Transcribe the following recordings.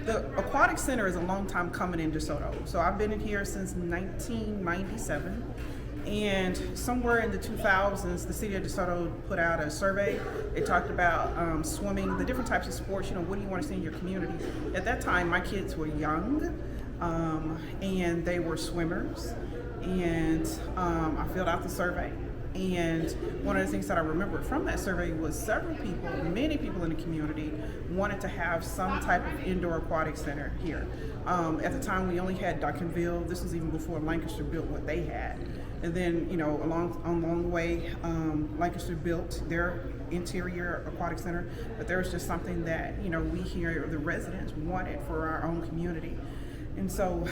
The Aquatic Center is a long time coming in DeSoto. So I've been in here since 1997. And somewhere in the 2000s, the city of DeSoto put out a survey. It talked about swimming, the different types of sports, what do you want to see in your community? At that time, my kids were young, and they were swimmers. And I filled out the survey. And one of the things that I remember from that survey was several people, many people in the community, wanted to have some type of indoor aquatic center here. At the time, we only had Duncanville. This was even before Lancaster built what they had. And then, along the way, Lancaster built their interior aquatic center. But there was just something that, we here, the residents, wanted for our own community. And so,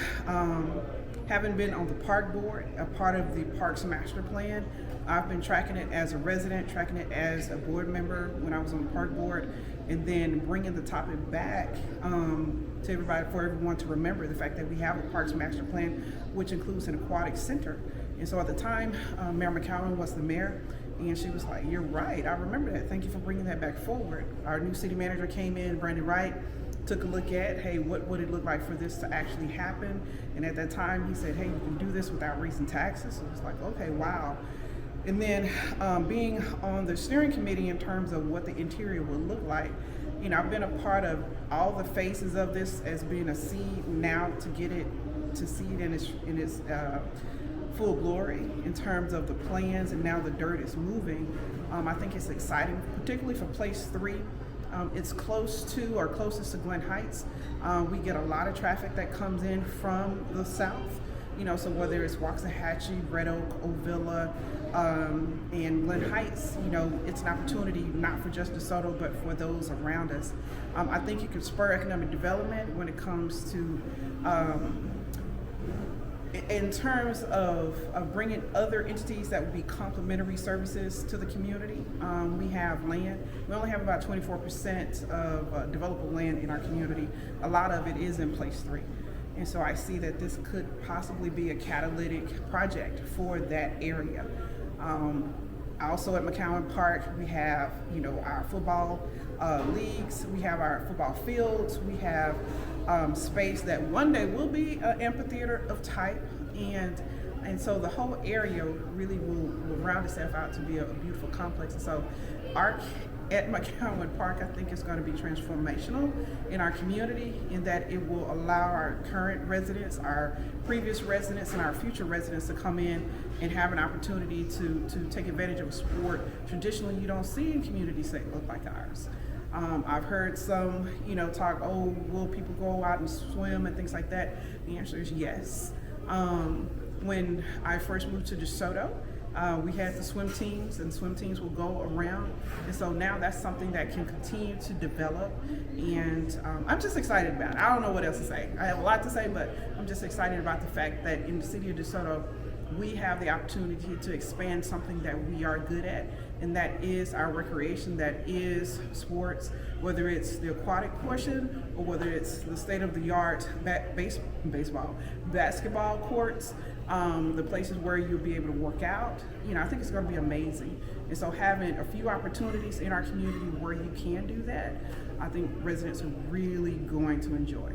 having been on the park board, a part of the Parks Master Plan, I've been tracking it as a resident, tracking it as a board member when I was on the park board, and then bringing the topic back to everybody, for everyone to remember the fact that we have a Parks Master Plan, which includes an aquatic center. And so at the time, Mayor McCowan was the mayor, and she was like, "You're right, I remember that. Thank you for bringing that back forward." Our new city manager came in, Brandon Wright, took a look at, hey, what would it look like for this to actually happen? And at that time, he said, hey, you can do this without raising taxes. So it was like, okay, wow. And then being on the steering committee in terms of what the interior would look like, I've been a part of all the phases of this as being a seed now to get it, to see it in its full glory in terms of the plans, and now the dirt is moving. I think it's exciting, particularly for Place 3. It's close to, or closest to, Glen Heights. We get a lot of traffic that comes in from the south, so whether it's Waxahachie, Red Oak, Ovilla, and Glen Heights, it's an opportunity not for just DeSoto, but for those around us. I think it can spur economic development when it comes to in terms of bringing other entities that would be complementary services to the community. We have land. We only have about 24% of developable land in our community. A lot of it is in Place 3. And so I see that this could possibly be a catalytic project for that area. Also at McCowan Park, we have, our football leagues, we have our football fields, we have space that one day will be an amphitheater of type, and so the whole area really will round itself out to be a beautiful complex. And so ARC at McCowan Park, I think, is going to be transformational in our community, in that it will allow our current residents, our previous residents, and our future residents to come in and have an opportunity to take advantage of a sport traditionally you don't see in communities that look like ours. I've heard some, talk, oh, will people go out and swim and things like that? The answer is yes. When I first moved to DeSoto, we had the swim teams, and swim teams will go around. And so now that's something that can continue to develop. And I'm just excited about it. I don't know what else to say. I have a lot to say, but I'm just excited about the fact that in the city of DeSoto, we have the opportunity to expand something that we are good at, and that is our recreation, that is sports, whether it's the aquatic portion or whether it's the state-of-the-art baseball, basketball courts, the places where you'll be able to work out. I think it's going to be amazing. And so having a few opportunities in our community where you can do that, I think residents are really going to enjoy.